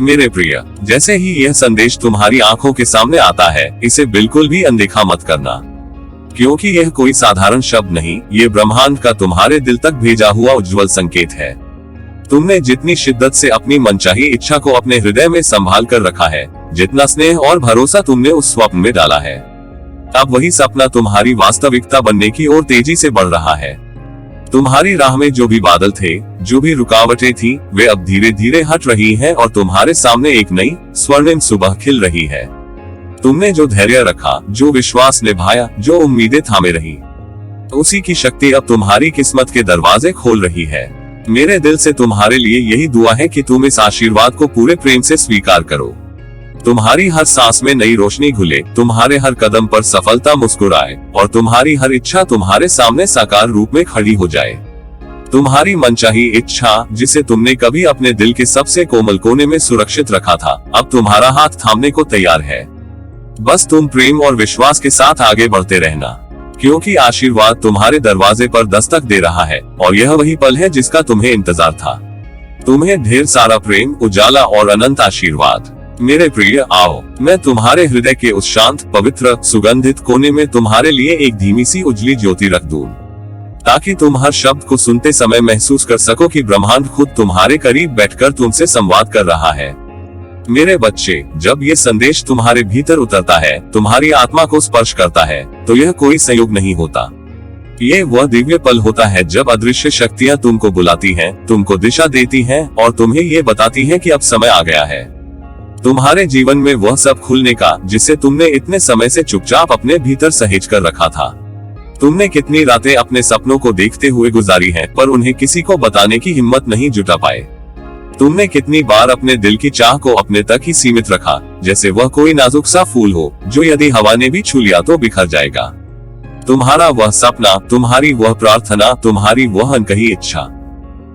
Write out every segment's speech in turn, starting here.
मेरे प्रिय, जैसे ही यह संदेश तुम्हारी आंखों के सामने आता है, इसे बिल्कुल भी अनदेखा मत करना, क्योंकि यह कोई साधारण शब्द नहीं, ये ब्रह्मांड का तुम्हारे दिल तक भेजा हुआ उज्जवल संकेत है। तुमने जितनी शिद्दत से अपनी मनचाही इच्छा को अपने हृदय में संभाल कर रखा है, जितना स्नेह और भरोसा तुमने उस स्वप्न में डाला है, अब वही सपना तुम्हारी वास्तविकता बनने की ओर तेजी से बढ़ रहा है। तुम्हारी राह में जो भी बादल थे, जो भी रुकावटें थी, वे अब धीरे धीरे हट रही हैं और तुम्हारे सामने एक नई स्वर्णिम सुबह खिल रही है। तुमने जो धैर्य रखा, जो विश्वास निभाया, जो उम्मीदें थामे रही, उसी की शक्ति अब तुम्हारी किस्मत के दरवाजे खोल रही है। मेरे दिल से तुम्हारे लिए यही दुआ है कि तुम इस आशीर्वाद को पूरे प्रेम से स्वीकार करो। तुम्हारी हर सांस में नई रोशनी घुले, तुम्हारे हर कदम पर सफलता मुस्कुराए और तुम्हारी हर इच्छा तुम्हारे सामने साकार रूप में खड़ी हो जाए। तुम्हारी मनचाही इच्छा, जिसे तुमने कभी अपने दिल के सबसे कोमल कोने में सुरक्षित रखा था, अब तुम्हारा हाथ थामने को तैयार है। बस तुम प्रेम और विश्वास के साथ आगे बढ़ते रहना, क्योंकि आशीर्वाद तुम्हारे दरवाजे पर दस्तक दे रहा है और यह वही पल है जिसका तुम्हें इंतजार था। तुम्हें ढेर सारा प्रेम, उजाला और अनंत आशीर्वाद। मेरे प्रिय, आओ मैं तुम्हारे हृदय के उस शांत, पवित्र, सुगंधित कोने में तुम्हारे लिए एक धीमी सी उजली ज्योति रख दूं, ताकि तुम हर शब्द को सुनते समय महसूस कर सको कि ब्रह्मांड खुद तुम्हारे करीब बैठकर तुमसे संवाद कर रहा है। मेरे बच्चे, जब ये संदेश तुम्हारे भीतर उतरता है, तुम्हारी आत्मा को स्पर्श करता है, तो यह कोई संयोग नहीं होता। ये वह दिव्य पल होता है जब अदृश्य शक्तियां तुमको बुलाती हैं, तुमको दिशा देती हैं और तुम्हें ये बताती हैं कि अब समय आ गया है तुम्हारे जीवन में वह सब खुलने का, जिसे तुमने इतने समय से चुपचाप अपने भीतर सहेज कर रखा था। तुमने कितनी रातें अपने सपनों को देखते हुए गुजारी हैं, पर उन्हें किसी को बताने की हिम्मत नहीं जुटा पाए। तुमने कितनी बार अपने दिल की चाह को अपने तक ही सीमित रखा, जैसे वह कोई नाजुक सा फूल हो जो यदि हवा ने भी छू लिया तो बिखर जाएगा। तुम्हारा वह सपना, तुम्हारी वह प्रार्थना, तुम्हारी वह अनकही इच्छा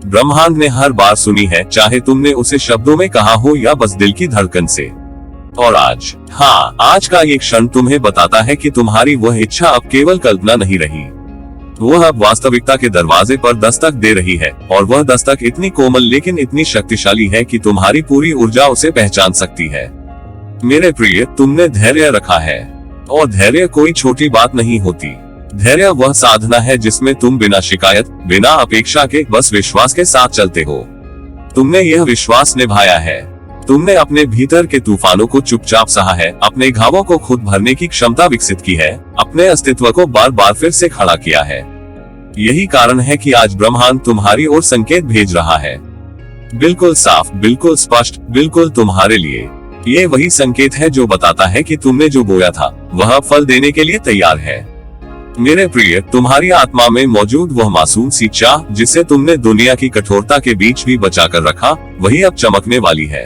ब्रह्मांड ने हर बार सुनी है, चाहे तुमने उसे शब्दों में कहा हो या बस दिल की धड़कन से। और आज, हाँ, आज का ये क्षण तुम्हें बताता है कि तुम्हारी वह इच्छा अब केवल कल्पना नहीं रही, वह अब वास्तविकता के दरवाजे पर दस्तक दे रही है। और वह दस्तक इतनी कोमल लेकिन इतनी शक्तिशाली है कि तुम्हारी पूरी ऊर्जा उसे पहचान सकती है। मेरे प्रिय, तुमने धैर्य रखा है, और धैर्य कोई छोटी बात नहीं होती। धैर्य वह साधना है जिसमें तुम बिना शिकायत, बिना अपेक्षा के, बस विश्वास के साथ चलते हो। तुमने यह विश्वास निभाया है, तुमने अपने भीतर के तूफानों को चुपचाप सहा है, अपने घावों को खुद भरने की क्षमता विकसित की है, अपने अस्तित्व को बार बार फिर से खड़ा किया है। यही कारण है कि आज ब्रह्मांड तुम्हारी ओर संकेत भेज रहा है, बिल्कुल साफ, बिल्कुल स्पष्ट, बिल्कुल तुम्हारे लिए। ये वही संकेत है जो बताता है कि तुमने जो बोया था वह फल देने के लिए तैयार है। मेरे प्रिय, तुम्हारी आत्मा में मौजूद वह मासूम सी चाह, जिसे तुमने दुनिया की कठोरता के बीच भी बचा कर रखा, वही अब चमकने वाली है।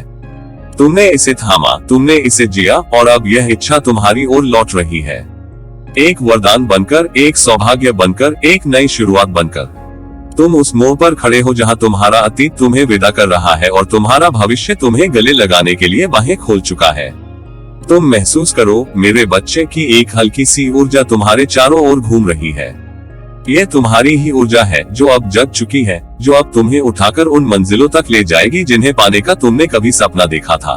तुमने इसे थामा, तुमने इसे जिया, और अब यह इच्छा तुम्हारी ओर लौट रही है, एक वरदान बनकर, एक सौभाग्य बनकर, एक नई शुरुआत बनकर। तुम उस मोड़ पर खड़े हो जहां तुम्हारा अतीत तुम्हें विदा कर रहा है और तुम्हारा भविष्य तुम्हें गले लगाने के लिए बाहें खोल चुका है। तुम महसूस करो मेरे बच्चे की एक हल्की सी ऊर्जा तुम्हारे चारों ओर घूम रही है। ये तुम्हारी ही ऊर्जा है जो अब जग चुकी है, जो अब तुम्हें उठाकर उन मंजिलों तक ले जाएगी जिन्हें पाने का तुमने कभी सपना देखा था।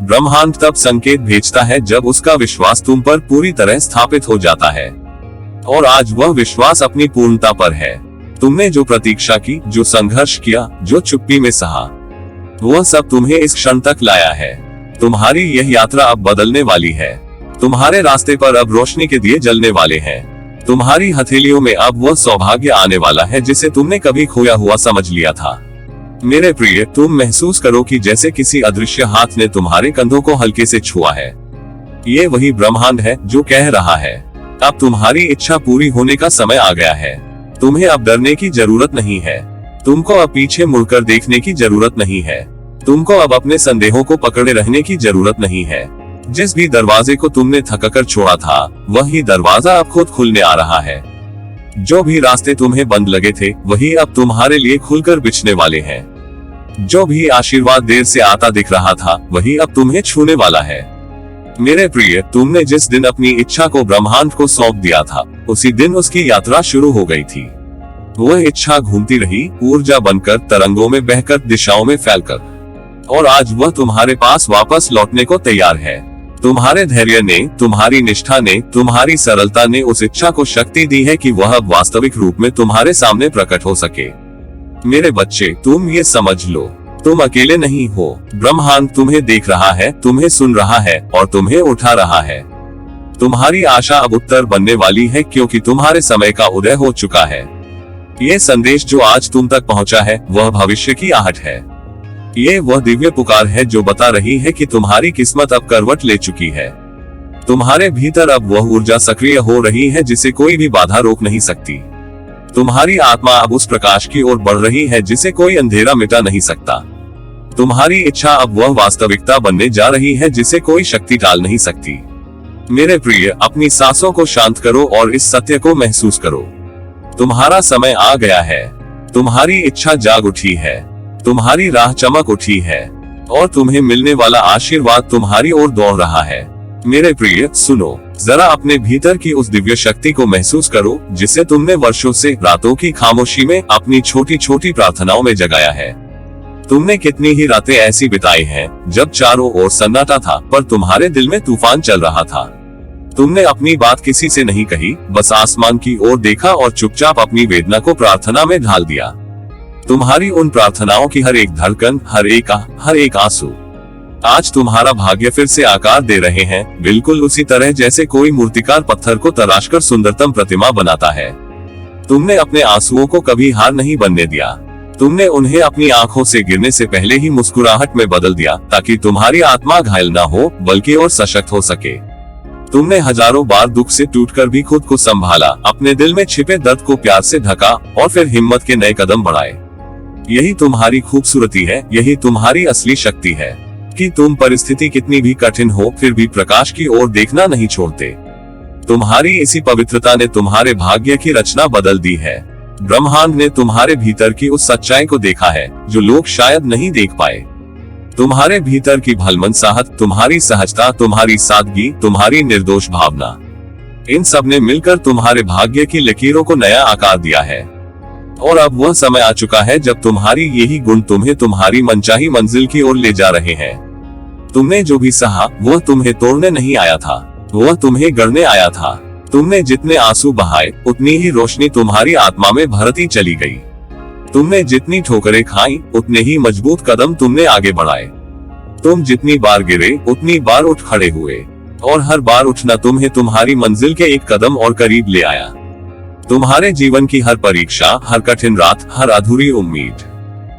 ब्रह्मांड तब संकेत भेजता है जब उसका विश्वास तुम पर पूरी तरह स्थापित हो जाता है, और आज वह विश्वास अपनी पूर्णता पर है। तुमने जो प्रतीक्षा की, जो संघर्ष किया, जो चुप्पी में सहा, वह सब तुम्हें इस क्षण तक लाया है। तुम्हारी यह यात्रा अब बदलने वाली है। तुम्हारे रास्ते पर अब रोशनी के दिए जलने वाले हैं। तुम्हारी हथेलियों में अब वह सौभाग्य आने वाला है जिसे तुमने कभी खोया हुआ समझ लिया था। मेरे प्रिय, तुम महसूस करो कि जैसे किसी अदृश्य हाथ ने तुम्हारे कंधों को हल्के से छुआ है। ये वही ब्रह्मांड है जो कह रहा है, अब तुम्हारी इच्छा पूरी होने का समय आ गया है। तुम्हें अब डरने की जरूरत नहीं है, तुमको अब पीछे मुड़कर देखने की जरूरत नहीं है, तुमको अब अपने संदेहों को पकड़े रहने की जरूरत नहीं है। जिस भी दरवाजे को तुमने थककर छोड़ा था, वही दरवाजा अब खुद खुलने आ रहा है। जो भी रास्ते तुम्हें बंद लगे थे, वही अब तुम्हारे लिए खुलकर बिछने वाले हैं। जो भी आशीर्वाद देर से आता दिख रहा था, वही अब तुम्हें छूने वाला है। मेरे प्रिय, तुमने जिस दिन अपनी इच्छा को ब्रह्मांड को सौंप दिया था, उसी दिन उसकी यात्रा शुरू हो गई थी। वह इच्छा घूमती रही, ऊर्जा बनकर, तरंगों में बहकर, दिशाओं में फैलकर, और आज वह तुम्हारे पास वापस लौटने को तैयार है। तुम्हारे धैर्य ने, तुम्हारी निष्ठा ने, तुम्हारी सरलता ने उस इच्छा को शक्ति दी है कि वह अब वास्तविक रूप में तुम्हारे सामने प्रकट हो सके। मेरे बच्चे, तुम ये समझ लो, तुम अकेले नहीं हो। ब्रह्मांड तुम्हें देख रहा है, तुम्हें सुन रहा है और तुम्हें उठा रहा है। तुम्हारी आशा अब उत्तर बनने वाली है, क्योंकि तुम्हारे समय का उदय हो चुका है। ये संदेश जो आज तुम तक पहुंचा है वह भविष्य की आहट है। ये वह दिव्य पुकार है जो बता रही है कि तुम्हारी किस्मत अब करवट ले चुकी है। तुम्हारे भीतर अब वह ऊर्जा सक्रिय हो रही है जिसे कोई भी बाधा रोक नहीं सकती। तुम्हारी आत्मा अब उस प्रकाश की ओर बढ़ रही है जिसे कोई अंधेरा मिटा नहीं सकता। तुम्हारी इच्छा अब वह वास्तविकता बनने जा रही है जिसे कोई शक्ति टाल नहीं सकती। मेरे प्रिय, अपनी सांसों को शांत करो और इस सत्य को महसूस करो। तुम्हारा समय आ गया है। तुम्हारी इच्छा जाग उठी है। तुम्हारी राह चमक उठी है और तुम्हें मिलने वाला आशीर्वाद तुम्हारी ओर दौड़ रहा है। मेरे प्रिय, सुनो, जरा अपने भीतर की उस दिव्य शक्ति को महसूस करो जिसे तुमने वर्षों से रातों की खामोशी में अपनी छोटी छोटी प्रार्थनाओं में जगाया है। तुमने कितनी ही रातें ऐसी बिताई हैं जब चारों ओर सन्नाटा था पर तुम्हारे दिल में तूफान चल रहा था। तुमने अपनी बात किसी से नहीं कही, बस आसमान की ओर देखा और चुपचाप अपनी वेदना को प्रार्थना में ढाल दिया। तुम्हारी उन प्रार्थनाओं की हर एक धड़कन, हर एक आंसू आज तुम्हारा भाग्य फिर से आकार दे रहे हैं, बिल्कुल उसी तरह जैसे कोई मूर्तिकार पत्थर को तराशकर सुंदरतम प्रतिमा बनाता है। तुमने अपने आंसुओं को कभी हार नहीं बनने दिया। तुमने उन्हें अपनी आंखों से गिरने से पहले ही मुस्कुराहट में बदल दिया, ताकि तुम्हारी आत्मा घायल ना हो बल्कि और सशक्त हो सके। तुमने हजारों बार दुख से टूटकर भी खुद को संभाला, अपने दिल में छिपे दर्द को प्यार से ढका और फिर हिम्मत के नए कदम बढ़ाए। यही तुम्हारी खूबसूरती है, यही तुम्हारी असली शक्ति है कि तुम परिस्थिति कितनी भी कठिन हो फिर भी प्रकाश की ओर देखना नहीं छोड़ते। तुम्हारी इसी पवित्रता ने तुम्हारे भाग्य की रचना बदल दी है। ब्रह्मांड ने तुम्हारे भीतर की उस सच्चाई को देखा है जो लोग शायद नहीं देख पाए। तुम्हारे भीतर की भलमनसाहत, तुम्हारी सहजता, तुम्हारी सादगी, तुम्हारी निर्दोष भावना, इन सब ने मिलकर तुम्हारे भाग्य की लकीरों को नया आकार दिया है। और अब वह समय आ चुका है जब तुम्हारी यही गुण तुम्हें तुम्हारी मनचाही मंजिल की ओर ले जा रहे हैं। तुमने जो भी सहा वह तुम्हें तोड़ने नहीं आया था, वह तुम्हें गढ़ने आया था। तुमने जितने आंसू बहाए उतनी ही रोशनी तुम्हारी आत्मा में भरती चली गई। तुमने जितनी ठोकरें खाई उतने ही मजबूत कदम तुमने आगे बढ़ाए। तुम जितनी बार गिरे उतनी बार उठ खड़े हुए और हर बार उठना तुम्हें तुम्हारी मंजिल के एक कदम और करीब ले आया। तुम्हारे जीवन की हर परीक्षा, हर कठिन रात, हर अधूरी उम्मीद,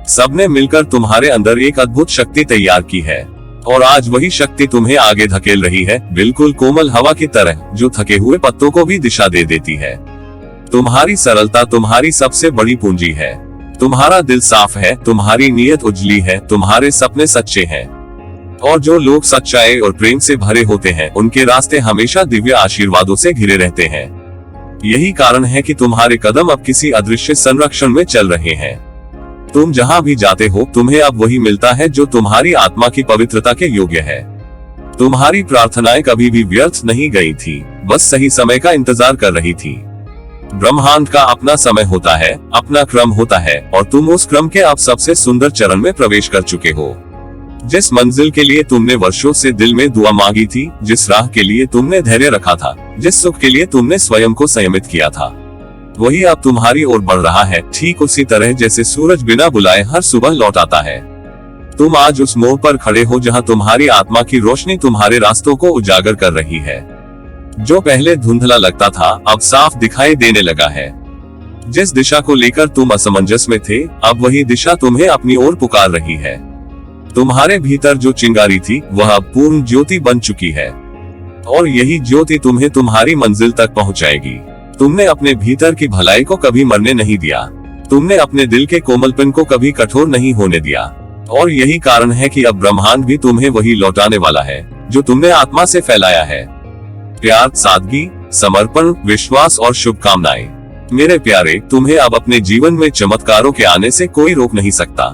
सबने मिलकर तुम्हारे अंदर एक अद्भुत शक्ति तैयार की है। और आज वही शक्ति तुम्हें आगे धकेल रही है, बिल्कुल कोमल हवा की तरह जो थके हुए पत्तों को भी दिशा दे देती है। तुम्हारी सरलता तुम्हारी सबसे बड़ी पूंजी है। तुम्हारा दिल साफ है, तुम्हारी नीयत उजली है, तुम्हारे सपने सच्चे हैं। और जो लोग सच्चाई और प्रेम से भरे होते हैं उनके रास्ते हमेशा दिव्य आशीर्वादों से घिरे रहते हैं। यही कारण है कि तुम्हारे कदम अब किसी अदृश्य संरक्षण में चल रहे हैं। तुम जहां भी जाते हो तुम्हें अब वही मिलता है जो तुम्हारी आत्मा की पवित्रता के योग्य है। तुम्हारी प्रार्थनाएं कभी भी व्यर्थ नहीं गई थी, बस सही समय का इंतजार कर रही थी। ब्रह्मांड का अपना समय होता है, अपना क्रम होता है और तुम उस क्रम के अब सबसे सुंदर चरण में प्रवेश कर चुके हो। जिस मंजिल के लिए तुमने वर्षों से दिल में दुआ मांगी थी, जिस राह के लिए तुमने धैर्य रखा था, जिस सुख के लिए तुमने स्वयं को संयमित किया था, वही अब तुम्हारी ओर बढ़ रहा है, ठीक उसी तरह जैसे सूरज बिना बुलाए हर सुबह लौट आता है। तुम आज उस मोड़ पर खड़े हो जहां तुम्हारी आत्मा की रोशनी तुम्हारे रास्तों को उजागर कर रही है। जो पहले धुंधला लगता था अब साफ दिखाई देने लगा है। जिस दिशा को लेकर तुम असमंजस में थे, अब वही दिशा तुम्हें अपनी ओर पुकार रही है। तुम्हारे भीतर जो चिंगारी थी वह अब पूर्ण ज्योति बन चुकी है और यही ज्योति तुम्हें तुम्हारी मंजिल तक पहुंचाएगी। तुमने अपने भीतर की भलाई को कभी मरने नहीं दिया। तुमने अपने दिल के कोमलपन को कभी कठोर नहीं होने दिया और यही कारण है कि अब ब्रह्मांड भी तुम्हें वही लौटाने वाला है जो तुमने आत्मा से फैलाया है। प्यार, सादगी, समर्पण, विश्वास और शुभकामनाएं। मेरे प्यारे, तुम्हें अब अपने जीवन में चमत्कारों के आने से कोई रोक नहीं सकता,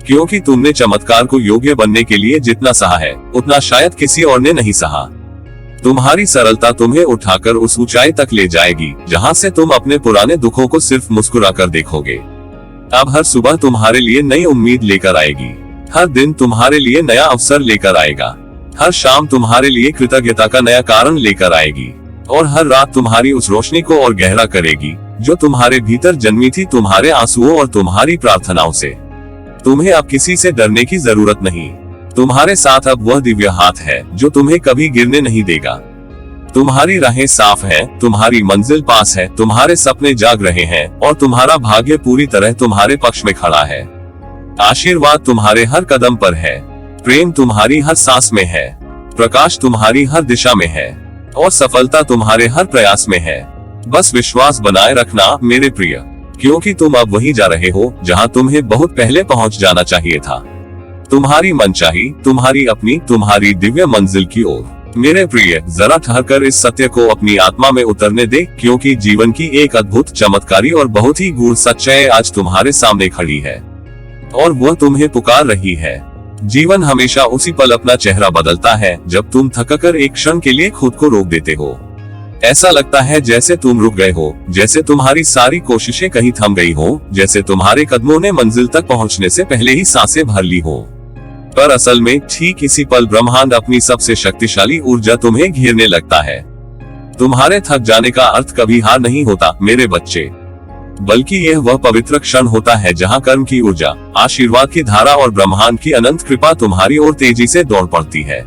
क्योंकि तुमने चमत्कार को योग्य बनने के लिए जितना सहा है उतना शायद किसी और ने नहीं सहा। तुम्हारी सरलता तुम्हें उठाकर उस ऊंचाई तक ले जाएगी जहां से तुम अपने पुराने दुखों को सिर्फ मुस्कुराकर देखोगे। अब हर सुबह तुम्हारे लिए नई उम्मीद लेकर आएगी। हर दिन तुम्हारे लिए नया अवसर लेकर आएगा। हर शाम तुम्हारे लिए कृतज्ञता का नया कारण लेकर आएगी, और हर रात तुम्हारी उस रोशनी को और गहरा करेगी जो तुम्हारे भीतर जन्मी थी, तुम्हारे आंसुओं और तुम्हारी प्रार्थनाओं से। तुम्हें अब किसी से डरने की जरूरत नहीं। तुम्हारे साथ अब वह दिव्य हाथ है जो तुम्हें कभी गिरने नहीं देगा। तुम्हारी राहें साफ हैं, तुम्हारी मंजिल पास है, तुम्हारे सपने जाग रहे हैं और तुम्हारा भाग्य पूरी तरह तुम्हारे पक्ष में खड़ा है। आशीर्वाद तुम्हारे हर कदम पर है, प्रेम तुम्हारी हर सांस में है, प्रकाश तुम्हारी हर दिशा में है और सफलता तुम्हारे हर प्रयास में है। बस विश्वास बनाए रखना मेरे प्रिय, क्योंकि तुम अब वहीं जा रहे हो जहां तुम्हें बहुत पहले पहुंच जाना चाहिए था। तुम्हारी मनचाही, तुम्हारी अपनी, तुम्हारी दिव्य मंजिल की ओर। मेरे प्रिय, जरा ठहरकर इस सत्य को अपनी आत्मा में उतरने दे, क्योंकि जीवन की एक अद्भुत, चमत्कारी और बहुत ही गूढ़ सच्चाई आज तुम्हारे सामने खड़ी है और वह तुम्हें पुकार रही है। जीवन हमेशा उसी पल अपना चेहरा बदलता है जब तुम थककर एक क्षण के लिए खुद को रोक देते हो। ऐसा लगता है जैसे तुम रुक गए हो, जैसे तुम्हारी सारी कोशिशें कहीं थम गई हो, जैसे तुम्हारे कदमों ने मंजिल तक पहुंचने से पहले ही सांसें भर ली हो। पर असल में ठीक इसी पल ब्रह्मांड अपनी सबसे शक्तिशाली ऊर्जा तुम्हें घेरने लगता है। तुम्हारे थक जाने का अर्थ कभी हार नहीं होता मेरे बच्चे, बल्कि यह वह पवित्र क्षण होता है जहां कर्म की ऊर्जा, आशीर्वाद की धारा और ब्रह्मांड की अनंत कृपा तुम्हारी ओर तेजी से दौड़ पड़ती है।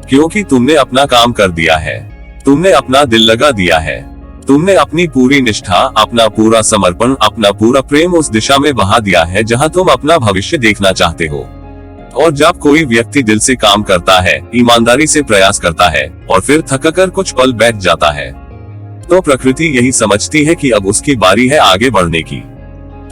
क्योंकि तुमने अपना काम कर दिया है, तुमने अपना दिल लगा दिया है, तुमने अपनी पूरी निष्ठा, अपना पूरा समर्पण, अपना पूरा प्रेम उस दिशा में बहा दिया है जहां तुम अपना भविष्य देखना चाहते हो। और जब कोई व्यक्ति दिल से काम करता है, ईमानदारी से प्रयास करता है और फिर थककर कुछ पल बैठ जाता है, तो प्रकृति यही समझती है कि अब उसकी बारी है आगे बढ़ने की।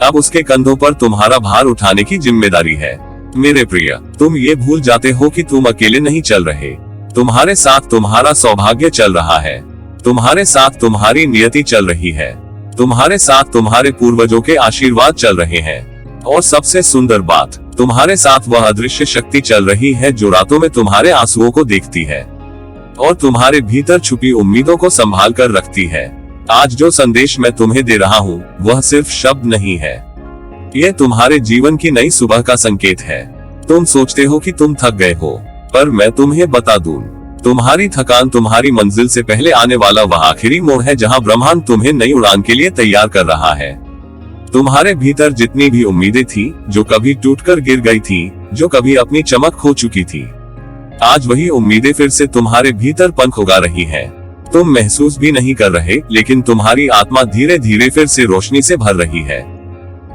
अब उसके कंधों पर तुम्हारा भार उठाने की जिम्मेदारी है। मेरे प्रिय, तुम ये भूल जाते हो कि तुम अकेले नहीं चल रहे। तुम्हारे साथ तुम्हारा सौभाग्य चल रहा है, तुम्हारे साथ तुम्हारी नियति चल रही है, तुम्हारे साथ तुम्हारे पूर्वजों के आशीर्वाद चल रहे हैं, और सबसे सुंदर बात, तुम्हारे साथ वह अदृश्य शक्ति चल रही है जो रातों में तुम्हारे आंसुओं को देखती है और तुम्हारे भीतर छुपी उम्मीदों को संभाल कर रखती है। आज जो संदेश मैं तुम्हें दे रहा हूँ वह सिर्फ शब्द नहीं है, यह तुम्हारे जीवन की नई सुबह का संकेत है। तुम सोचते हो कि तुम थक गए हो, पर मैं तुम्हें बता दूं, तुम्हारी थकान तुम्हारी मंजिल से पहले आने वाला वह आखिरी मोड़ है जहां ब्रह्मांड तुम्हें नई उड़ान के लिए तैयार कर रहा है। तुम्हारे भीतर जितनी भी उम्मीदें थी, जो कभी टूटकर गिर गई थी, जो कभी अपनी चमक खो चुकी थी, आज वही उम्मीदें फिर से तुम्हारे भीतर पंख उगा रही हैं। तुम महसूस भी नहीं कर रहे, लेकिन तुम्हारी आत्मा धीरे धीरे फिर से रोशनी से भर रही है।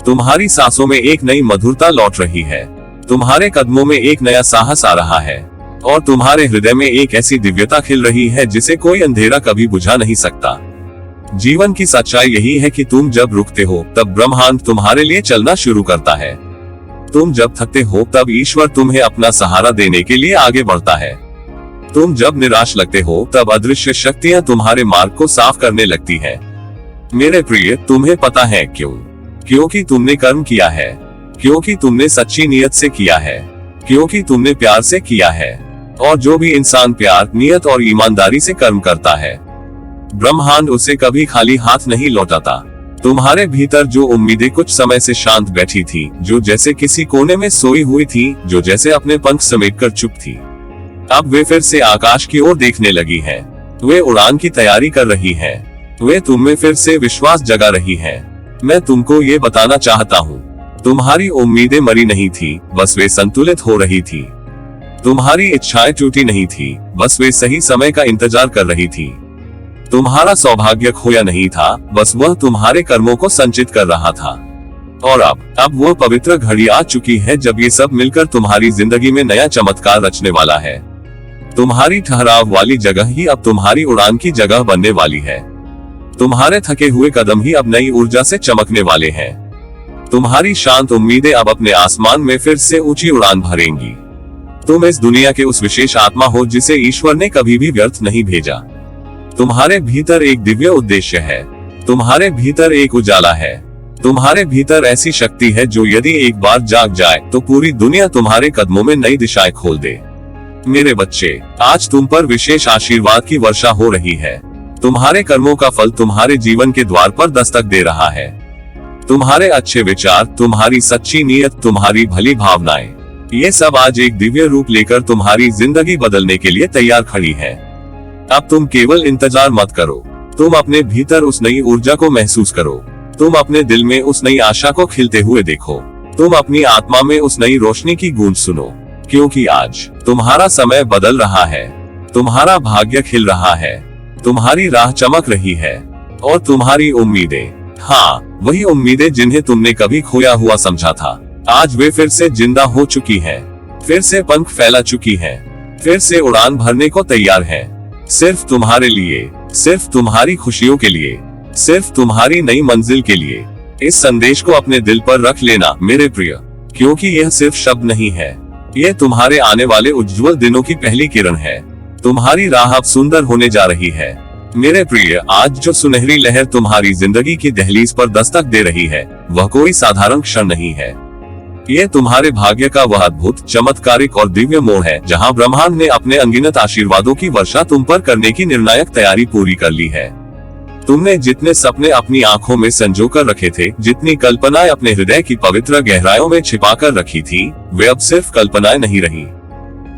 तुम्हारी सांसों में एक नई मधुरता लौट रही है, तुम्हारे कदमों में एक नया साहस आ रहा है और तुम्हारे हृदय में एक ऐसी दिव्यता खिल रही है जिसे कोई अंधेरा कभी बुझा नहीं सकता। जीवन की सच्चाई यही है कि तुम जब रुकते हो तब ब्रह्मांड तुम्हारे लिए चलना शुरू करता है। तुम जब थकते हो तब ईश्वर तुम्हें अपना सहारा देने के लिए आगे बढ़ता है। तुम जब निराश लगते हो तब अदृश्य शक्तियां तुम्हारे मार्ग को साफ करने लगती हैं। मेरे प्रिय, तुम्हें पता है क्यों? क्योंकि तुमने कर्म किया है, क्योंकि तुमने सच्ची नियत से किया है, क्योंकि तुमने प्यार से किया है। और जो भी इंसान प्यार, नियत और ईमानदारी से कर्म करता है, ब्रह्मांड उसे कभी खाली हाथ नहीं लौटाता। तुम्हारे भीतर जो उम्मीदें कुछ समय से शांत बैठी थी, जो जैसे किसी कोने में सोई हुई थी, जो जैसे अपने पंख समेटकर चुप थी, अब वे फिर से आकाश की ओर देखने लगी हैं। वे उड़ान की तैयारी कर रही हैं। वे तुम में फिर से विश्वास जगा रही हैं। मैं तुमको ये बताना चाहता हूँ, तुम्हारी उम्मीदें मरी नहीं थी, बस वे संतुलित हो रही थी। तुम्हारी इच्छाएं टूटी नहीं थी, बस वे सही समय का इंतजार कर रही थी। तुम्हारा सौभाग्य खोया नहीं था, बस वह तुम्हारे कर्मों को संचित कर रहा था। और अब वह पवित्र घड़ी आ चुकी है जब ये सब मिलकर तुम्हारी जिंदगी में नया चमत्कार रचने वाला है। तुम्हारी ठहराव वाली जगह ही अब तुम्हारी उड़ान की जगह बनने वाली है। तुम्हारे थके हुए कदम ही अब नई ऊर्जा से चमकने वाले हैं। तुम्हारी शांत उम्मीदें अब अपने आसमान में फिर से ऊंची उड़ान भरेंगी। तुम इस दुनिया के उस विशेष आत्मा हो जिसे ईश्वर ने कभी भी व्यर्थ नहीं भेजा। तुम्हारे भीतर एक दिव्य उद्देश्य है, तुम्हारे भीतर एक उजाला है, तुम्हारे भीतर ऐसी शक्ति है जो यदि एक बार जाग जाए तो पूरी दुनिया तुम्हारे कदमों में नई दिशाएं खोल दे। मेरे बच्चे, आज तुम पर विशेष आशीर्वाद की वर्षा हो रही है। तुम्हारे कर्मों का फल तुम्हारे जीवन के द्वार पर दस्तक दे रहा है। तुम्हारे अच्छे विचार, तुम्हारी सच्ची नीयत, तुम्हारी भली भावनाएं, ये सब आज एक दिव्य रूप लेकर तुम्हारी जिंदगी बदलने के लिए तैयार खड़ी है। अब तुम केवल इंतजार मत करो, तुम अपने भीतर उस नई ऊर्जा को महसूस करो। तुम अपने दिल में उस नई आशा को खिलते हुए देखो। तुम अपनी आत्मा में उस नई रोशनी की गूंज सुनो, क्योंकि आज तुम्हारा समय बदल रहा है, तुम्हारा भाग्य खिल रहा है, तुम्हारी राह चमक रही है और तुम्हारी उम्मीदें, हाँ वही उम्मीदें जिन्हें तुमने कभी खोया हुआ समझा था, आज वे फिर से जिंदा हो चुकी हैं, फिर से पंख फैला चुकी हैं, फिर से उड़ान भरने को तैयार हैं। सिर्फ तुम्हारे लिए, सिर्फ तुम्हारी खुशियों के लिए, सिर्फ तुम्हारी नई मंजिल के लिए। इस संदेश को अपने दिल पर रख लेना मेरे प्रिय, क्योंकि यह सिर्फ शब्द नहीं है, यह तुम्हारे आने वाले उज्जवल दिनों की पहली किरण है। तुम्हारी राह अब सुंदर होने जा रही है मेरे प्रिय। आज जो सुनहरी लहर तुम्हारी जिंदगी की दहलीज पर दस्तक दे रही है, वह कोई साधारण क्षण नहीं है। ये तुम्हारे भाग्य का वह अद्भुत, चमत्कारिक और दिव्य मोड़ है, जहां ब्रह्मांड ने अपने अनगिनत आशीर्वादों की वर्षा तुम पर करने की निर्णायक तैयारी पूरी कर ली है। तुमने जितने सपने अपनी आंखों में संजो कर रखे थे, जितनी कल्पनाएं अपने हृदय की पवित्र गहराइयों में छिपा कर रखी थी, वे अब सिर्फ कल्पनाएं नहीं रही।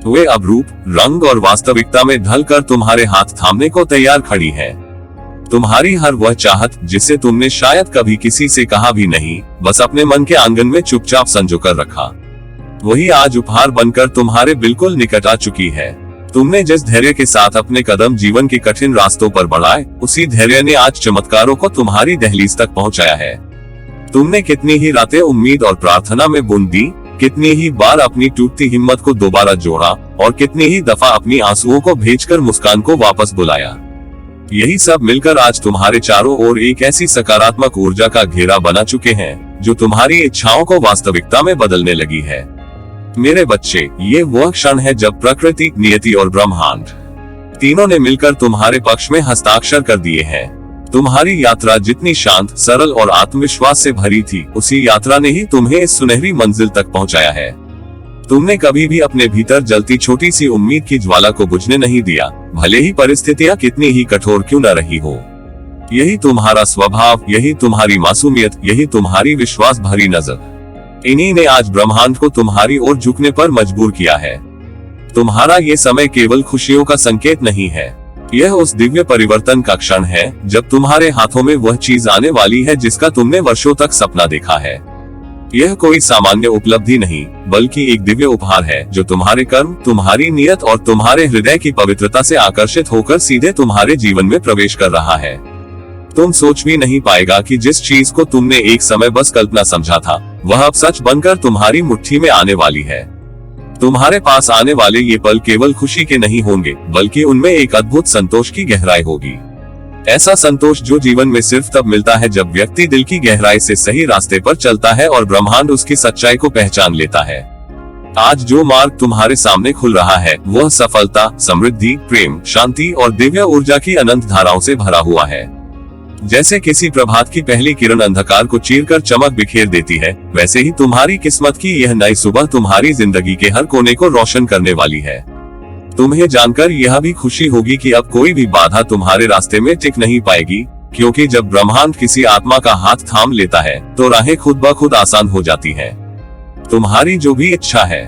वे अब रूप, रंग और वास्तविकता में ढलकर तुम्हारे हाथ थामने को तैयार खड़ी है। तुम्हारी हर वह चाहत जिसे तुमने शायद कभी किसी से कहा भी नहीं, बस अपने मन के आंगन में चुपचाप संजो कर रखा, वही आज उपहार बनकर तुम्हारे बिल्कुल निकट आ चुकी है। तुमने जिस धैर्य के साथ अपने कदम जीवन के कठिन रास्तों पर बढ़ाए, उसी धैर्य ने आज चमत्कारों को तुम्हारी दहलीज तक पहुंचाया है। तुमने कितनी ही रातें उम्मीद और प्रार्थना में बूंद दी, कितनी ही बार अपनी टूटती हिम्मत को दोबारा जोड़ा और कितनी ही दफा अपनी आंसुओं को भेजकर मुस्कान को वापस बुलाया। यही सब मिलकर आज तुम्हारे चारों ओर एक ऐसी सकारात्मक ऊर्जा का घेरा बना चुके हैं, जो तुम्हारी इच्छाओं को वास्तविकता में बदलने लगी है। मेरे बच्चे, ये वह क्षण है जब प्रकृति, नियति और ब्रह्मांड तीनों ने मिलकर तुम्हारे पक्ष में हस्ताक्षर कर दिए हैं। तुम्हारी यात्रा जितनी शांत, सरल और आत्मविश्वास से भरी थी, उसी यात्रा ने ही तुम्हें इस सुनहरी मंजिल तक पहुंचाया है। तुमने कभी भी अपने भीतर जलती छोटी सी उम्मीद की ज्वाला को बुझने नहीं दिया, भले ही परिस्थितियां कितनी ही कठोर क्यों न रही हो। यही तुम्हारा स्वभाव, यही तुम्हारी मासूमियत, यही तुम्हारी विश्वास भरी नजर, इन्हीं ने आज ब्रह्मांड को तुम्हारी ओर झुकने पर मजबूर किया है। तुम्हारा ये समय केवल खुशियों का संकेत नहीं है, यह उस दिव्य परिवर्तन का क्षण है जब तुम्हारे हाथों में वह चीज आने वाली है जिसका तुमने वर्षों तक सपना देखा है। यह कोई सामान्य उपलब्धि नहीं, बल्कि एक दिव्य उपहार है जो तुम्हारे कर्म, तुम्हारी नियत और तुम्हारे हृदय की पवित्रता से आकर्षित होकर सीधे तुम्हारे जीवन में प्रवेश कर रहा है। तुम सोच भी नहीं पाएगा कि जिस चीज को तुमने एक समय बस कल्पना समझा था, वह अब सच बनकर तुम्हारी मुट्ठी में आने वाली है। तुम्हारे पास आने वाले ये पल केवल खुशी के नहीं होंगे, बल्कि उनमें एक अद्भुत संतोष की गहराई होगी। ऐसा संतोष जो जीवन में सिर्फ तब मिलता है जब व्यक्ति दिल की गहराई से सही रास्ते पर चलता है और ब्रह्मांड उसकी सच्चाई को पहचान लेता है। आज जो मार्ग तुम्हारे सामने खुल रहा है, वह सफलता, समृद्धि, प्रेम, शांति और दिव्य ऊर्जा की अनंत धाराओं से भरा हुआ है। जैसे किसी प्रभात की पहली किरण अंधकार को चीरकर चमक बिखेर देती है, वैसे ही तुम्हारी किस्मत की यह नई सुबह तुम्हारी जिंदगी के हर कोने को रोशन करने वाली है। तुम्हें जानकर यह भी खुशी होगी कि अब कोई भी बाधा तुम्हारे रास्ते में टिक नहीं पाएगी, क्योंकि जब ब्रह्मांड किसी आत्मा का हाथ थाम लेता है, तो राहें खुद ब खुद आसान हो जाती है। तुम्हारी जो भी इच्छा है,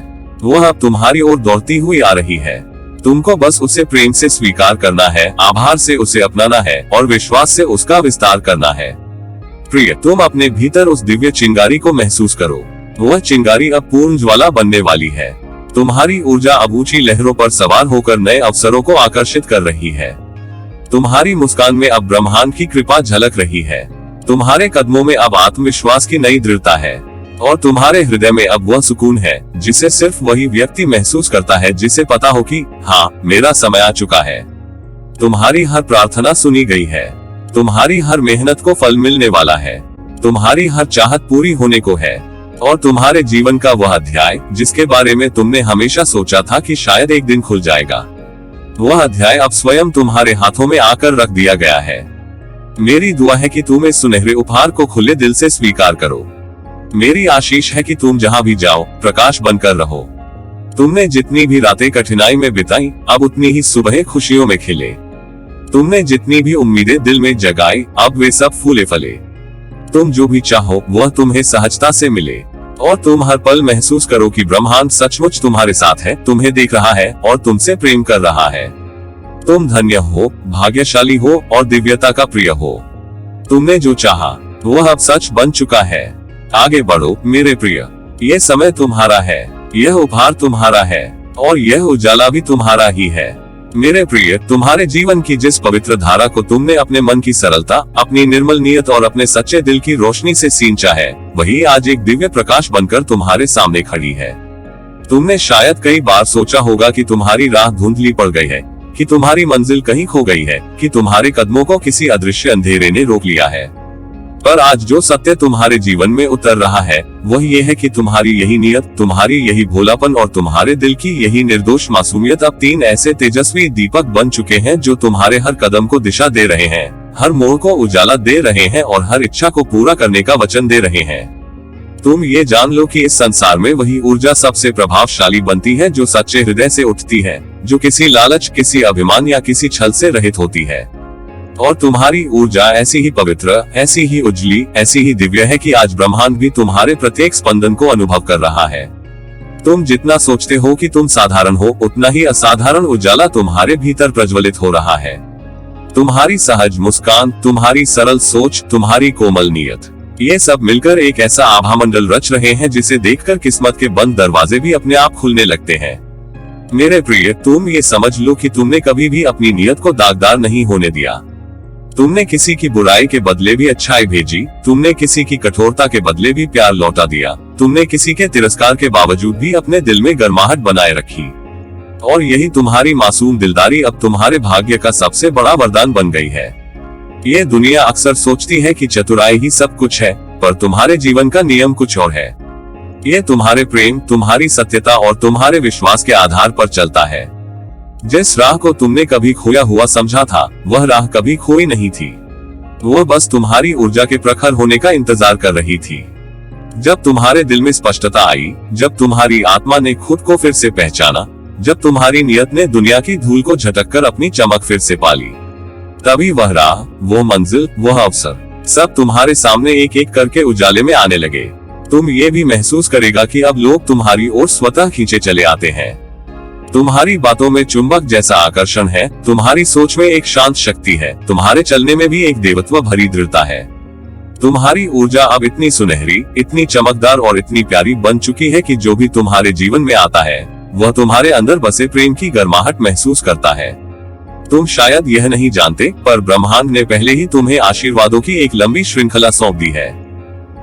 वह अब तुम्हारी ओर दौड़ती हुई आ रही है। तुमको बस उसे प्रेम से स्वीकार करना है, आभार से उसे अपनाना है और विश्वास से उसका विस्तार करना है। प्रिय, तुम अपने भीतर उस दिव्य चिंगारी को महसूस करो। वह चिंगारी अब पूर्ण ज्वाला बनने वाली है। तुम्हारी ऊर्जा अब ऊंची लहरों पर सवार होकर नए अवसरों को आकर्षित कर रही है। तुम्हारी मुस्कान में अब ब्रह्मांड की कृपा झलक रही है। तुम्हारे कदमों में अब आत्मविश्वास की नई दृढ़ता है और तुम्हारे हृदय में अब वह सुकून है जिसे सिर्फ वही व्यक्ति महसूस करता है जिसे पता हो कि हाँ, मेरा समय आ चुका है। तुम्हारी हर प्रार्थना सुनी गई है। तुम्हारी हर मेहनत को फल मिलने वाला है। तुम्हारी हर चाहत पूरी होने को है और तुम्हारे जीवन का वह अध्याय जिसके बारे में तुमने हमेशा सोचा था कि शायद एक दिन खुल जाएगा, वह अध्याय अब स्वयं तुम्हारे हाथों में आकर रख दिया गया है। मेरी दुआ है कि तुम इस सुनहरे उपहार को खुले दिल से स्वीकार करो। मेरी आशीष है कि तुम जहां भी जाओ, प्रकाश बनकर रहो। तुमने जितनी भी रातें कठिनाई में बिताई, अब उतनी ही सुबह खुशियों में खिले। तुमने जितनी भी उम्मीदें दिल में जगाई, अब वे सब फूले फले। तुम जो भी चाहो वह तुम्हें सहजता से मिले। और तुम हर पल महसूस करो कि ब्रह्मांड सचमुच तुम्हारे साथ है, तुम्हें देख रहा है और तुमसे प्रेम कर रहा है। तुम धन्य हो, भाग्यशाली हो और दिव्यता का प्रिय हो। तुमने जो चाहा वह अब सच बन चुका है। आगे बढ़ो मेरे प्रिय, ये समय तुम्हारा है, यह उपहार तुम्हारा है और यह उजाला भी तुम्हारा ही है। मेरे प्रिय, तुम्हारे जीवन की जिस पवित्र धारा को तुमने अपने मन की सरलता, अपनी निर्मल नियत और अपने सच्चे दिल की रोशनी से सींचा है, वही आज एक दिव्य प्रकाश बनकर तुम्हारे सामने खड़ी है। तुमने शायद कई बार सोचा होगा कि तुम्हारी राह धुंधली पड़ गई है, कि तुम्हारी मंजिल कहीं खो गई है, कि तुम्हारे कदमों को किसी अदृश्य अंधेरे ने रोक लिया है। पर आज जो सत्य तुम्हारे जीवन में उतर रहा है वह ये है कि तुम्हारी यही नियत, तुम्हारी यही भोलापन और तुम्हारे दिल की यही निर्दोष मासूमियत अब 3 ऐसे तेजस्वी दीपक बन चुके हैं जो तुम्हारे हर कदम को दिशा दे रहे हैं, हर मोड़ को उजाला दे रहे हैं और हर इच्छा को पूरा करने का वचन दे रहे हैं। तुम ये जान लो कि इस संसार में वही ऊर्जा सबसे प्रभावशाली बनती है जो सच्चे हृदय से उठती है, जो किसी लालच, किसी अभिमान या किसी छल से रहित होती है। और तुम्हारी ऊर्जा ऐसी ही पवित्र, ऐसी ही उजली, ऐसी ही दिव्य है कि आज ब्रह्मांड भी तुम्हारे प्रत्येक स्पंदन को अनुभव कर रहा है। तुम जितना सोचते हो कि तुम साधारण हो, उतना ही असाधारण उजाला तुम्हारे भीतर प्रज्वलित हो रहा है। तुम्हारी सहज मुस्कान, तुम्हारी सरल सोच, तुम्हारी कोमल नियत, ये सब मिलकर एक ऐसा आभामंडल रच रहे हैं जिसे देखकर किस्मत के बंद दरवाजे भी अपने आप खुलने लगते हैं। मेरे प्रिय, तुम ये समझ लो कि तुमने कभी भी अपनी नियत को दागदार नहीं होने दिया। तुमने किसी की बुराई के बदले भी अच्छाई भेजी, तुमने किसी की कठोरता के बदले भी प्यार लौटा दिया, तुमने किसी के तिरस्कार के बावजूद भी अपने दिल में गर्माहट बनाए रखी। और यही तुम्हारी मासूम दिलदारी अब तुम्हारे भाग्य का सबसे बड़ा वरदान बन गई है। ये दुनिया अक्सर सोचती है कि चतुराई ही सब कुछ है, पर तुम्हारे जीवन का नियम कुछ और है। ये तुम्हारे प्रेम, तुम्हारी सत्यता और तुम्हारे विश्वास के आधार पर चलता है। जिस राह को तुमने कभी खोया हुआ समझा था, वह राह कभी खोई नहीं थी। वह बस तुम्हारी ऊर्जा के प्रखर होने का इंतजार कर रही थी। जब तुम्हारे दिल में स्पष्टता आई, जब तुम्हारी आत्मा ने खुद को फिर से पहचाना, जब तुम्हारी नियत ने दुनिया की धूल को झटककर अपनी चमक फिर से पाली, तभी वह राह, वो मंजिल, वह अवसर सब तुम्हारे सामने एक एक करके उजाले में आने लगे। तुम ये भी महसूस करेगा कि अब लोग तुम्हारी ओर स्वतः खींचे चले आते हैं। तुम्हारी बातों में चुंबक जैसा आकर्षण है, तुम्हारी सोच में एक शांत शक्ति है, तुम्हारे चलने में भी एक देवत्व भरी दृढ़ता है। तुम्हारी ऊर्जा अब इतनी सुनहरी, इतनी चमकदार और इतनी प्यारी बन चुकी है कि जो भी तुम्हारे जीवन में आता है वह तुम्हारे अंदर बसे प्रेम की गर्माहट महसूस करता है। तुम शायद यह नहीं जानते, पर ब्रह्मांड ने पहले ही तुम्हें आशीर्वादों की एक लंबी श्रृंखला सौंप दी है।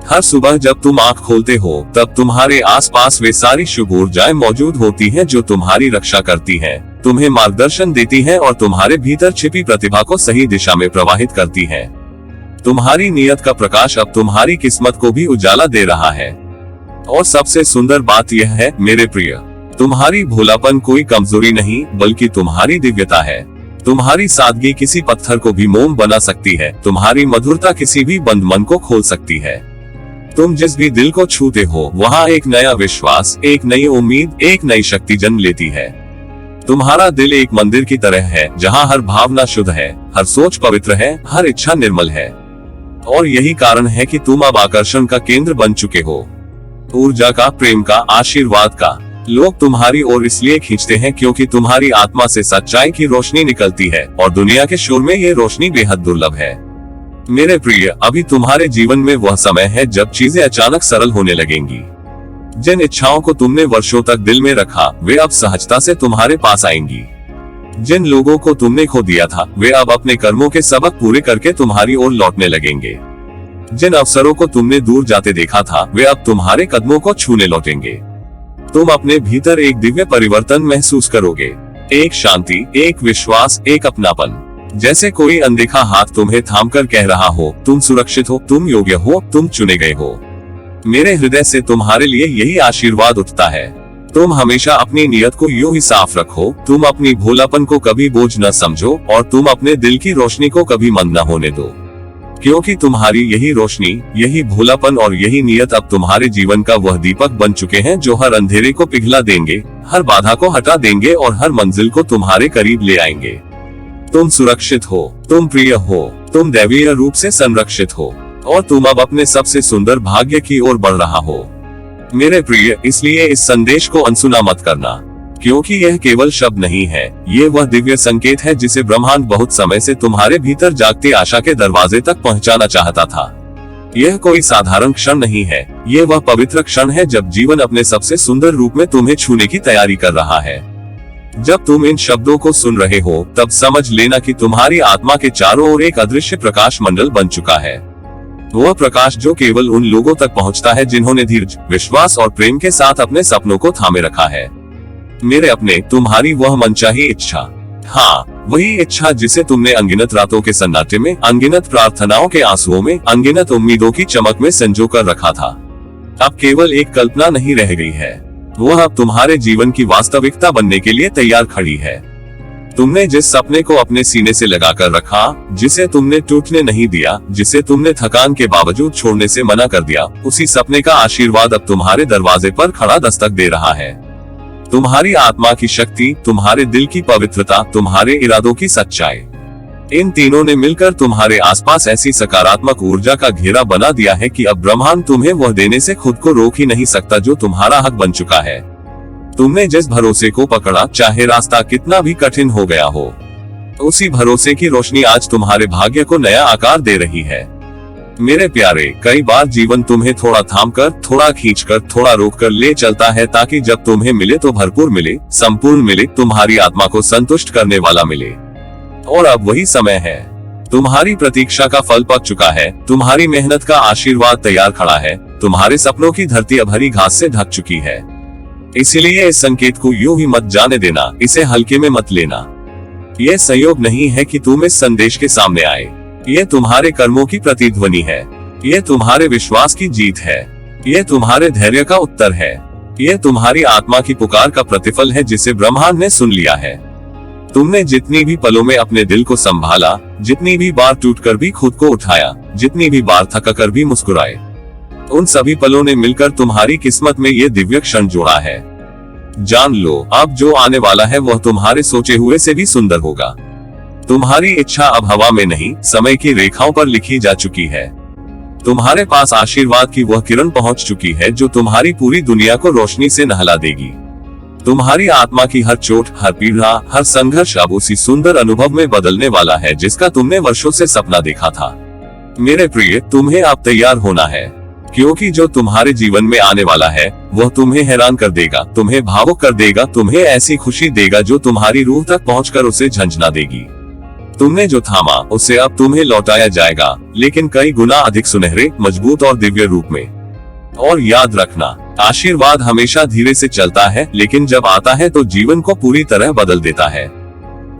हर सुबह जब तुम आंख खोलते हो, तब तुम्हारे आसपास वे सारी शुभ ऊर्जाएं मौजूद होती हैं जो तुम्हारी रक्षा करती हैं, तुम्हें मार्गदर्शन देती हैं और तुम्हारे भीतर छिपी प्रतिभा को सही दिशा में प्रवाहित करती हैं। तुम्हारी नियत का प्रकाश अब तुम्हारी किस्मत को भी उजाला दे रहा है। और सबसे सुंदर बात यह है मेरे प्रिय, तुम्हारी भोलापन कोई कमजोरी नहीं, बल्कि तुम्हारी दिव्यता है। तुम्हारी सादगी किसी पत्थर को भी मोम बना सकती है, तुम्हारी मधुरता किसी भी बंद मन को खोल सकती है। तुम जिस भी दिल को छूते हो, वहाँ एक नया विश्वास, एक नई उम्मीद, एक नई शक्ति जन्म लेती है। तुम्हारा दिल एक मंदिर की तरह है, जहाँ हर भावना शुद्ध है, हर सोच पवित्र है, हर इच्छा निर्मल है। और यही कारण है कि तुम अब आकर्षण का केंद्र बन चुके हो, ऊर्जा का, प्रेम का, आशीर्वाद का। लोग तुम्हारी ओर इसलिए खींचते हैं क्योंकि तुम्हारी आत्मा से सच्चाई की रोशनी निकलती है और दुनिया के शोर में ये रोशनी बेहद दुर्लभ है। मेरे प्रिय, अभी तुम्हारे जीवन में वह समय है जब चीजें अचानक सरल होने लगेंगी। जिन इच्छाओं को तुमने वर्षों तक दिल में रखा, वे अब सहजता से तुम्हारे पास आएंगी। जिन लोगों को तुमने खो दिया था, वे अब अपने कर्मों के सबक पूरे करके तुम्हारी ओर लौटने लगेंगे। जिन अवसरों को तुमने दूर जाते देखा था, वे अब तुम्हारे कदमों को छूने लौटेंगे। तुम अपने भीतर एक दिव्य परिवर्तन महसूस करोगे, एक शांति, एक विश्वास, एक अपनापन, जैसे कोई अनदेखा हाथ तुम्हें थामकर कह रहा हो, तुम सुरक्षित हो, तुम योग्य हो, तुम चुने गए हो। मेरे हृदय से तुम्हारे लिए यही आशीर्वाद उठता है। तुम हमेशा अपनी नियत को यूं ही साफ रखो, तुम अपनी भोलापन को कभी बोझ न समझो और तुम अपने दिल की रोशनी को कभी मंद न होने दो, क्योंकि तुम्हारी यही रोशनी, यही भोलापन और यही नियत अब तुम्हारे जीवन का वह दीपक बन चुके हैं जो हर अंधेरे को पिघला देंगे, हर बाधा को हटा देंगे और हर मंजिल को तुम्हारे करीब ले आएंगे। तुम सुरक्षित हो, तुम प्रिय हो, तुम दैवीय रूप से संरक्षित हो और तुम अब अपने सबसे सुंदर भाग्य की ओर बढ़ रहा हो। मेरे प्रिय, इसलिए इस संदेश को अनसुना मत करना, क्योंकि यह केवल शब्द नहीं है, ये वह दिव्य संकेत है जिसे ब्रह्मांड बहुत समय से तुम्हारे भीतर जागती आशा के दरवाजे तक पहुंचाना चाहता था। यह कोई साधारण क्षण नहीं है, ये वह पवित्र क्षण है जब जीवन अपने सबसे सुंदर रूप में तुम्हें छूने की तैयारी कर रहा है। जब तुम इन शब्दों को सुन रहे हो, तब समझ लेना कि तुम्हारी आत्मा के चारों ओर एक अदृश्य प्रकाश मंडल बन चुका है। वह प्रकाश जो केवल उन लोगों तक पहुंचता है जिन्होंने धीरज, विश्वास और प्रेम के साथ अपने सपनों को थामे रखा है। मेरे अपने, तुम्हारी वह मनचाही इच्छा, हाँ, वही इच्छा जिसे तुमने अनगिनत रातों के सन्नाटे में, अनगिनत प्रार्थनाओं के आंसुओं में, अनगिनत उम्मीदों की चमक में संजो कर रखा था, अब केवल एक कल्पना नहीं रह गई है। वह अब तुम्हारे जीवन की वास्तविकता बनने के लिए तैयार खड़ी है। तुमने जिस सपने को अपने सीने से लगाकर रखा, जिसे तुमने टूटने नहीं दिया, जिसे तुमने थकान के बावजूद छोड़ने से मना कर दिया, उसी सपने का आशीर्वाद अब तुम्हारे दरवाजे पर खड़ा दस्तक दे रहा है। तुम्हारी आत्मा की शक्ति, तुम्हारे दिल की पवित्रता, तुम्हारे इरादों की सच्चाई, इन तीनों ने मिलकर तुम्हारे आसपास ऐसी सकारात्मक ऊर्जा का घेरा बना दिया है कि अब ब्रह्मांड तुम्हें वह देने से खुद को रोक ही नहीं सकता जो तुम्हारा हक बन चुका है। तुमने जिस भरोसे को पकड़ा, चाहे रास्ता कितना भी कठिन हो गया हो, उसी भरोसे की रोशनी आज तुम्हारे भाग्य को नया आकार दे रही है। मेरे प्यारे, कई बार जीवन तुम्हें थोड़ा थामकर, थोड़ा खींचकर, थोड़ा रोककर ले चलता है ताकि जब तुम्हें मिले तो भरपूर मिले, संपूर्ण मिले, तुम्हारी आत्मा को संतुष्ट करने वाला मिले। और अब वही समय है। तुम्हारी प्रतीक्षा का फल पक चुका है, तुम्हारी मेहनत का आशीर्वाद तैयार खड़ा है, तुम्हारे सपनों की धरती अब हरी घास से ढक चुकी है। इसलिए इस संकेत को यूं ही मत जाने देना, इसे हल्के में मत लेना। यह संयोग नहीं है कि तुम इस संदेश के सामने आए, ये तुम्हारे कर्मों की प्रतिध्वनि है, ये तुम्हारे विश्वास की जीत है, ये तुम्हारे धैर्य का उत्तर है, ये तुम्हारी आत्मा की पुकार का प्रतिफल है जिसे ब्रह्मांड ने सुन लिया है। तुमने जितनी भी पलों में अपने दिल को संभाला, जितनी भी बार टूटकर भी खुद को उठाया, जितनी भी बार थककर भी मुस्कुराए, उन सभी पलों ने मिलकर तुम्हारी किस्मत में ये दिव्य क्षण जोड़ा है। जान लो, अब जो आने वाला है वह तुम्हारे सोचे हुए से भी सुंदर होगा। तुम्हारी इच्छा अब हवा में नहीं, समय की रेखाओं पर लिखी जा चुकी है। तुम्हारे पास आशीर्वाद की वह किरण पहुंच चुकी है जो तुम्हारी पूरी दुनिया को रोशनी से नहला देगी। तुम्हारी आत्मा की हर चोट, हर पीड़ा, हर संघर्ष अब उसी सुंदर अनुभव में बदलने वाला है जिसका तुमने वर्षों से सपना देखा था। मेरे प्रिय, तुम्हें अब तैयार होना है, क्योंकि जो तुम्हारे जीवन में आने वाला है वह तुम्हें हैरान कर देगा, तुम्हें भावुक कर देगा, तुम्हें ऐसी खुशी देगा जो तुम्हारी रूह तक पहुंचकर उसे झंझना देगी। तुमने जो थामा, उसे अब तुम्हें लौटाया जाएगा, लेकिन कई गुना अधिक सुनहरे, मजबूत और दिव्य रूप में। और याद रखना, आशीर्वाद हमेशा धीरे से चलता है, लेकिन जब आता है तो जीवन को पूरी तरह बदल देता है।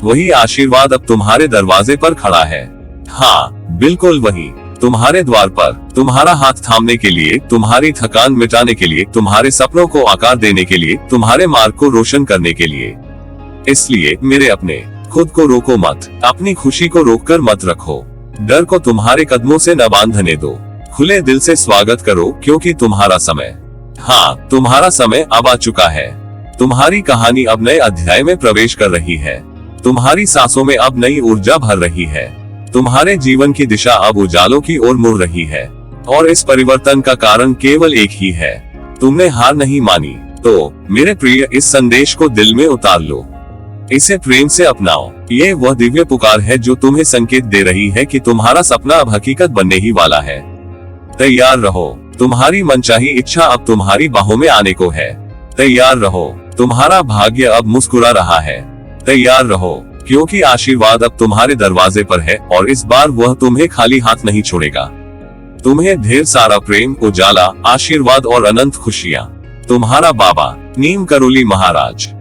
वही आशीर्वाद अब तुम्हारे दरवाजे पर खड़ा है। हाँ, बिल्कुल वही, तुम्हारे द्वार पर, तुम्हारा हाथ थामने के लिए, तुम्हारी थकान मिटाने के लिए, तुम्हारे सपनों को आकार देने के लिए, तुम्हारे मार्ग को रोशन करने के लिए। इसलिए मेरे अपने, खुद को रोको मत, अपनी खुशी को रोककर मत रखो, डर को तुम्हारे कदमों से न बांधने दो। खुले दिल से स्वागत करो, क्योंकि तुम्हारा समय, हाँ, तुम्हारा समय अब आ चुका है। तुम्हारी कहानी अब नए अध्याय में प्रवेश कर रही है। तुम्हारी सांसों में अब नई ऊर्जा भर रही है। तुम्हारे जीवन की दिशा अब उजालों की ओर मुड़ रही है। और इस परिवर्तन का कारण केवल एक ही है, तुमने हार नहीं मानी। तो मेरे प्रिय, इस संदेश को दिल में उतार लो, इसे प्रेम से अपनाओ। ये वह दिव्य पुकार है जो तुम्हें संकेत दे रही है कि तुम्हारा सपना अब हकीकत बनने ही वाला है। तैयार रहो, तुम्हारी मनचाही इच्छा अब तुम्हारी बाहों में आने को है। तैयार रहो, तुम्हारा भाग्य अब मुस्कुरा रहा है। तैयार रहो, क्योंकि आशीर्वाद अब तुम्हारे दरवाजे पर है, और इस बार वह तुम्हें खाली हाथ नहीं छोड़ेगा। तुम्हें ढेर सारा प्रेम, उजाला, आशीर्वाद और अनंत खुशियाँ। तुम्हारा बाबा नीम करोली महाराज।